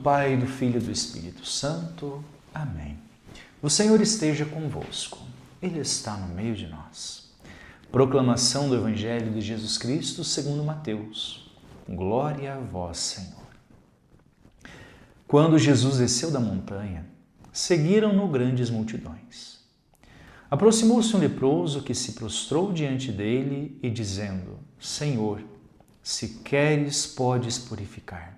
Pai, do Filho e do Espírito Santo. Amém. O Senhor esteja convosco. Ele está no meio de nós. Proclamação do Evangelho de Jesus Cristo segundo Mateus. Glória a vós, Senhor. Quando Jesus desceu da montanha, seguiram-no grandes multidões. Aproximou-se um leproso que se prostrou diante dele e dizendo: Senhor, se queres, podes purificar-me.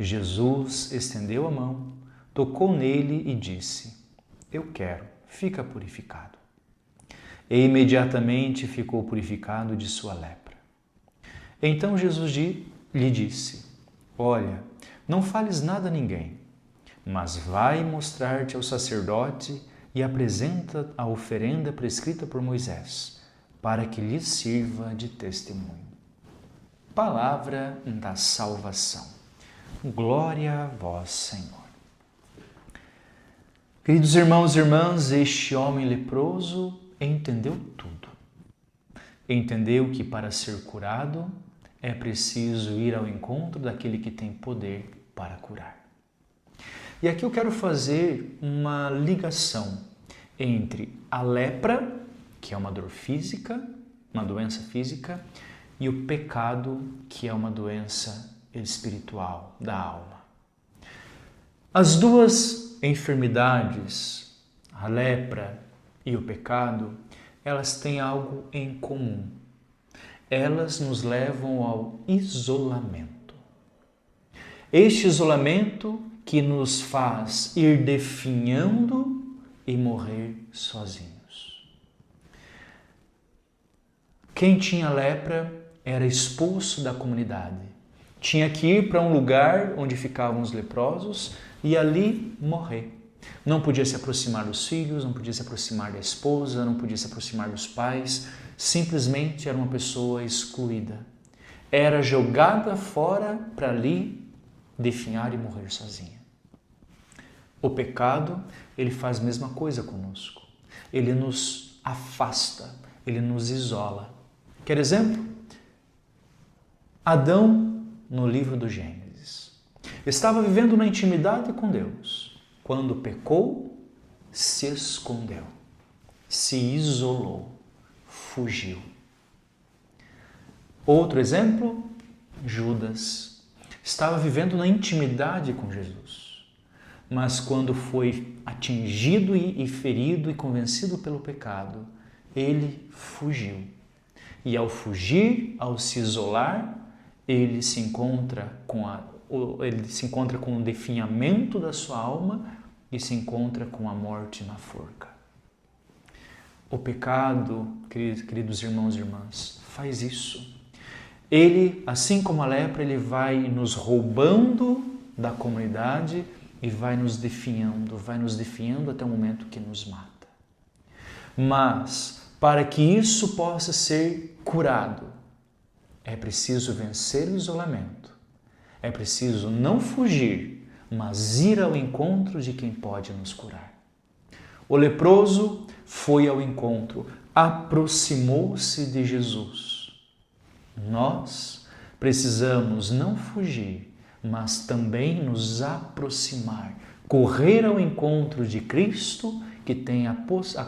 Jesus estendeu a mão, tocou nele e disse: Eu quero, fica purificado. E imediatamente ficou purificado de sua lepra. Então Jesus lhe disse: Olha, não fales nada a ninguém, mas vai mostrar-te ao sacerdote e apresenta a oferenda prescrita por Moisés, para que lhe sirva de testemunho. Palavra da salvação. Glória a vós, Senhor. Queridos irmãos e irmãs, este homem leproso entendeu tudo. Entendeu que para ser curado é preciso ir ao encontro daquele que tem poder para curar. E aqui eu quero fazer uma ligação entre a lepra, que é uma dor física, uma doença física, e o pecado, que é uma doença espiritual da alma. As duas enfermidades, a lepra e o pecado, elas têm algo em comum. Elas nos levam ao isolamento. Este isolamento que nos faz ir definhando e morrer sozinhos. Quem tinha lepra era expulso da comunidade. Tinha que ir para um lugar onde ficavam os leprosos e ali morrer. Não podia se aproximar dos filhos, não podia se aproximar da esposa, não podia se aproximar dos pais. Simplesmente era uma pessoa excluída. Era jogada fora para ali definhar e morrer sozinha. O pecado, ele faz a mesma coisa conosco. Ele nos afasta, ele nos isola. Quer exemplo? Adão, no livro do Gênesis, estava vivendo na intimidade com Deus. Quando pecou, se escondeu, se isolou, fugiu. Outro exemplo, Judas. Estava vivendo na intimidade com Jesus, mas quando foi atingido e ferido e convencido pelo pecado, ele fugiu. E ao fugir, ao se isolar, ele se encontra com o definhamento da sua alma e se encontra com a morte na forca. O pecado, queridos irmãos e irmãs, faz isso. Ele, assim como a lepra, ele vai nos roubando da comunidade e vai nos definhando até o momento que nos mata. Mas, para que isso possa ser curado, é preciso vencer o isolamento. É preciso não fugir, mas ir ao encontro de quem pode nos curar. O leproso foi ao encontro, aproximou-se de Jesus. Nós precisamos não fugir, mas também nos aproximar, correr ao encontro de Cristo, que tem a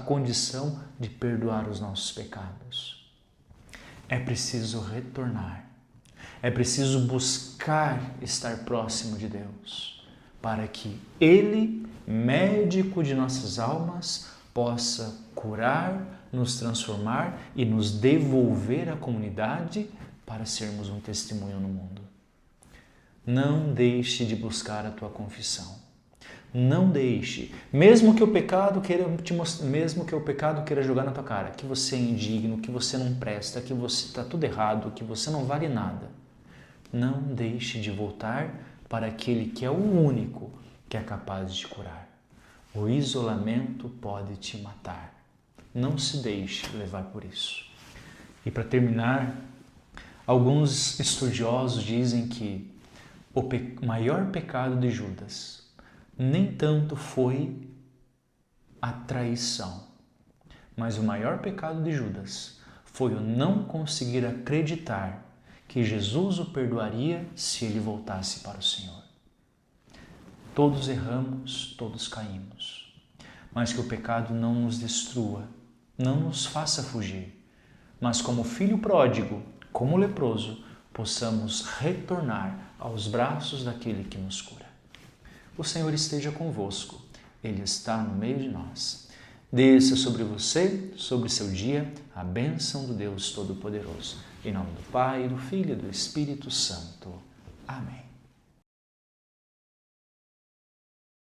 condição de perdoar os nossos pecados. É preciso retornar, é preciso buscar estar próximo de Deus, para que Ele, médico de nossas almas, possa curar, nos transformar e nos devolver à comunidade para sermos um testemunho no mundo. Não deixe de buscar a tua confissão. Não deixe, mesmo que o pecado queira jogar na tua cara, que você é indigno, que você não presta, que você está tudo errado, que você não vale nada. Não deixe de voltar para aquele que é o único que é capaz de te curar. O isolamento pode te matar. Não se deixe levar por isso. E para terminar, alguns estudiosos dizem que o maior pecado de Judas nem tanto foi a traição, mas o maior pecado de Judas foi o não conseguir acreditar que Jesus o perdoaria se ele voltasse para o Senhor. Todos erramos, todos caímos. Mas que o pecado não nos destrua, não nos faça fugir, mas como filho pródigo, como leproso, possamos retornar aos braços daquele que nos cura. O Senhor esteja convosco, Ele está no meio de nós. Desça sobre você, sobre seu dia, a bênção do Deus Todo-Poderoso. Em nome do Pai, do Filho e do Espírito Santo. Amém.